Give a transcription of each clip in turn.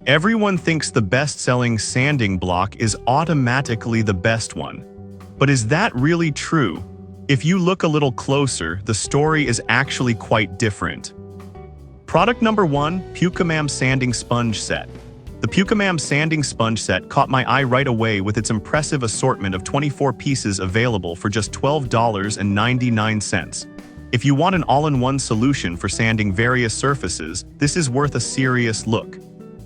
Everyone thinks the best-selling sanding block is automatically the best one. But is that really true? If you look a little closer, the story is actually quite different. Product number 1, Pukamam Sanding Sponge Set. The Pukamam Sanding Sponge Set caught my eye right away with its impressive assortment of 24 pieces available for just $12.99. If you want an all-in-one solution for sanding various surfaces, this is worth a serious look.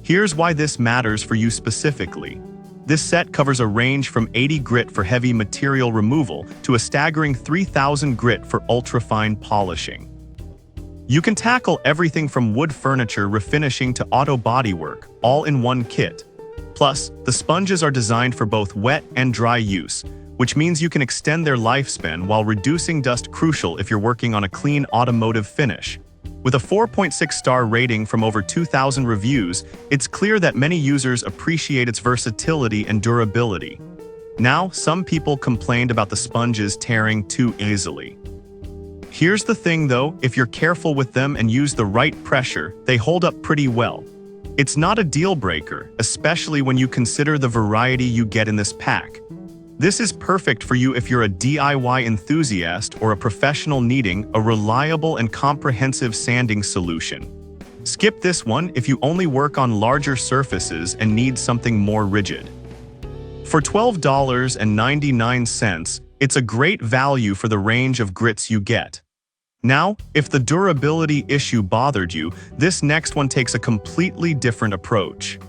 Here's why this matters for you specifically. This set covers a range from 80 grit for heavy material removal to a staggering 3000 grit for ultra-fine polishing. You can tackle everything from wood furniture refinishing to auto bodywork, all in one kit. Plus, the sponges are designed for both wet and dry use, which means you can extend their lifespan while reducing dust, crucial if you're working on a clean automotive finish. With a 4.6-star rating from over 2,000 reviews, it's clear that many users appreciate its versatility and durability. Now, some people complained about the sponges tearing too easily. Here's the thing though, if you're careful with them and use the right pressure, they hold up pretty well. It's not a deal breaker, especially when you consider the variety you get in this pack. This is perfect for you if you're a DIY enthusiast or a professional needing a reliable and comprehensive sanding solution. Skip this one if you only work on larger surfaces and need something more rigid. For $12.99, it's a great value for the range of grits you get. Now, if the durability issue bothered you, this next one takes a completely different approach.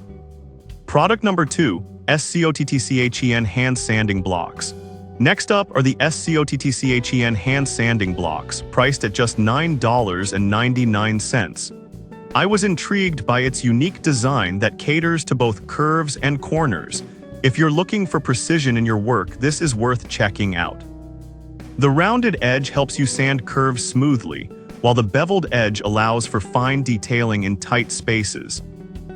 Product number 2, SCOTTCHEN Hand Sanding Blocks. Next up are the SCOTTCHEN Hand Sanding Blocks, priced at just $9.99. I was intrigued by its unique design that caters to both curves and corners. If you're looking for precision in your work, this is worth checking out. The rounded edge helps you sand curves smoothly, while the beveled edge allows for fine detailing in tight spaces.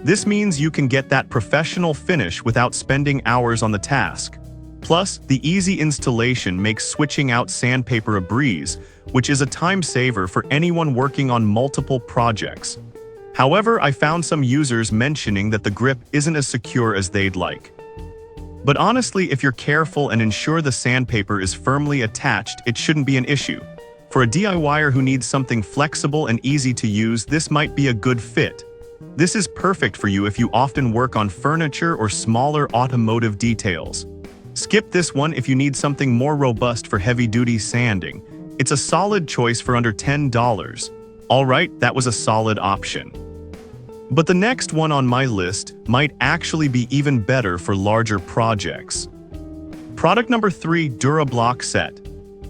This means you can get that professional finish without spending hours on the task. Plus, the easy installation makes switching out sandpaper a breeze, which is a time saver for anyone working on multiple projects. However, I found some users mentioning that the grip isn't as secure as they'd like. But honestly, if you're careful and ensure the sandpaper is firmly attached, it shouldn't be an issue. For a DIYer who needs something flexible and easy to use, this might be a good fit. This is perfect for you if you often work on furniture or smaller automotive details. Skip this one if you need something more robust for heavy-duty sanding. It's a solid choice for under $10. Alright, that was a solid option. But the next one on my list might actually be even better for larger projects. Product number 3, Dura-Block Set.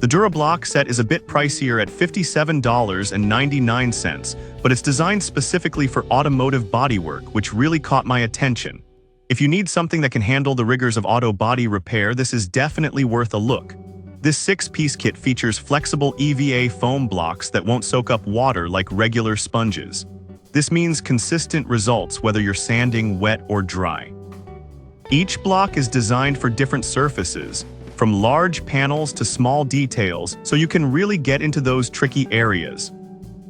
The Dura-Block set is a bit pricier at $57.99, but it's designed specifically for automotive bodywork, which really caught my attention. If you need something that can handle the rigors of auto body repair, this is definitely worth a look. This 6-piece kit features flexible EVA foam blocks that won't soak up water like regular sponges. This means consistent results whether you're sanding wet or dry. Each block is designed for different surfaces, from large panels to small details, so you can really get into those tricky areas.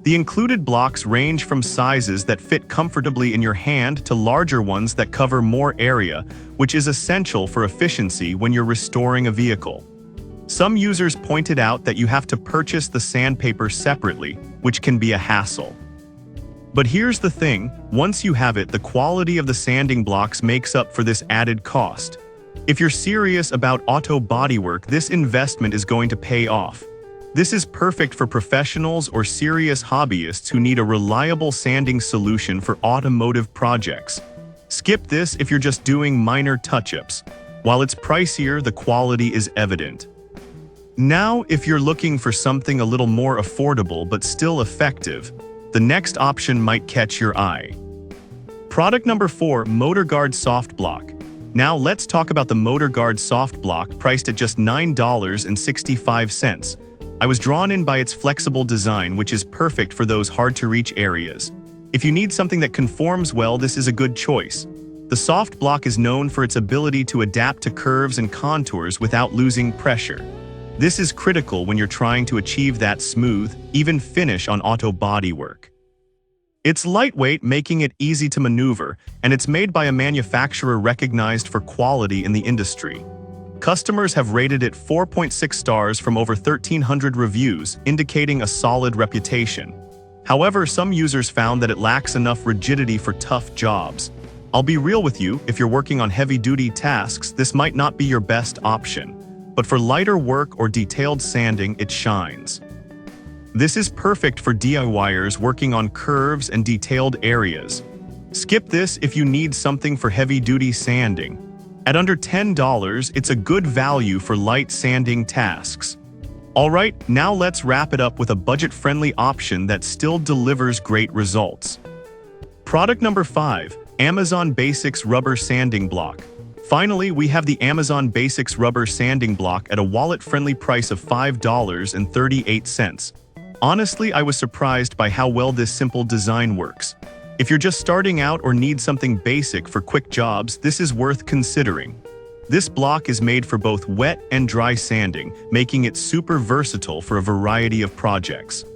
The included blocks range from sizes that fit comfortably in your hand to larger ones that cover more area, which is essential for efficiency when you're restoring a vehicle. Some users pointed out that you have to purchase the sandpaper separately, which can be a hassle. But here's the thing, once you have it, the quality of the sanding blocks makes up for this added cost. If you're serious about auto bodywork, this investment is going to pay off. This is perfect for professionals or serious hobbyists who need a reliable sanding solution for automotive projects. Skip this if you're just doing minor touch-ups. While it's pricier, the quality is evident. Now, if you're looking for something a little more affordable but still effective, the next option might catch your eye. Product number 4, MotorGuard Soft Block. Now let's talk about the MotorGuard Soft Block, priced at just $9.65. I was drawn in by its flexible design, which is perfect for those hard-to-reach areas. If you need something that conforms well, this is a good choice. The soft block is known for its ability to adapt to curves and contours without losing pressure. This is critical when you're trying to achieve that smooth, even finish on auto bodywork. It's lightweight, making it easy to maneuver, and it's made by a manufacturer recognized for quality in the industry. Customers have rated it 4.6 stars from over 1,300 reviews, indicating a solid reputation. However, some users found that it lacks enough rigidity for tough jobs. I'll be real with you, if you're working on heavy-duty tasks, this might not be your best option. But for lighter work or detailed sanding, it shines. This is perfect for DIYers working on curves and detailed areas. Skip this if you need something for heavy-duty sanding. At under $10, it's a good value for light sanding tasks. Alright, now let's wrap it up with a budget-friendly option that still delivers great results. Product number 5. Amazon Basics Rubber Sanding Block. Finally, we have the Amazon Basics Rubber Sanding Block at a wallet-friendly price of $5.38. Honestly, I was surprised by how well this simple design works. If you're just starting out or need something basic for quick jobs, this is worth considering. This block is made for both wet and dry sanding, making it super versatile for a variety of projects.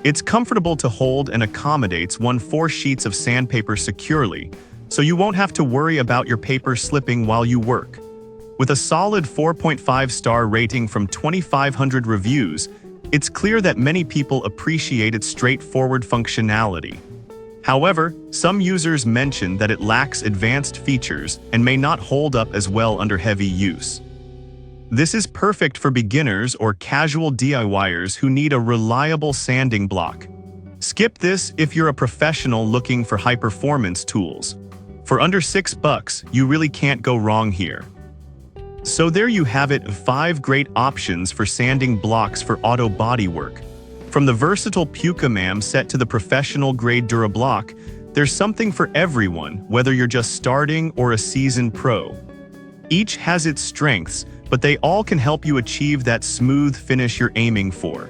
It's comfortable to hold and accommodates 4 sheets of sandpaper securely, so you won't have to worry about your paper slipping while you work. With a solid 4.5-star rating from 2,500 reviews, it's clear that many people appreciate its straightforward functionality. However, some users mention that it lacks advanced features and may not hold up as well under heavy use. This is perfect for beginners or casual DIYers who need a reliable sanding block. Skip this if you're a professional looking for high-performance tools. For under $6, you really can't go wrong here. So there you have it, 5 great options for sanding blocks for auto bodywork. From the versatile Puka-Mam set to the professional-grade Dura-Block, there's something for everyone, whether you're just starting or a seasoned pro. Each has its strengths, but they all can help you achieve that smooth finish you're aiming for.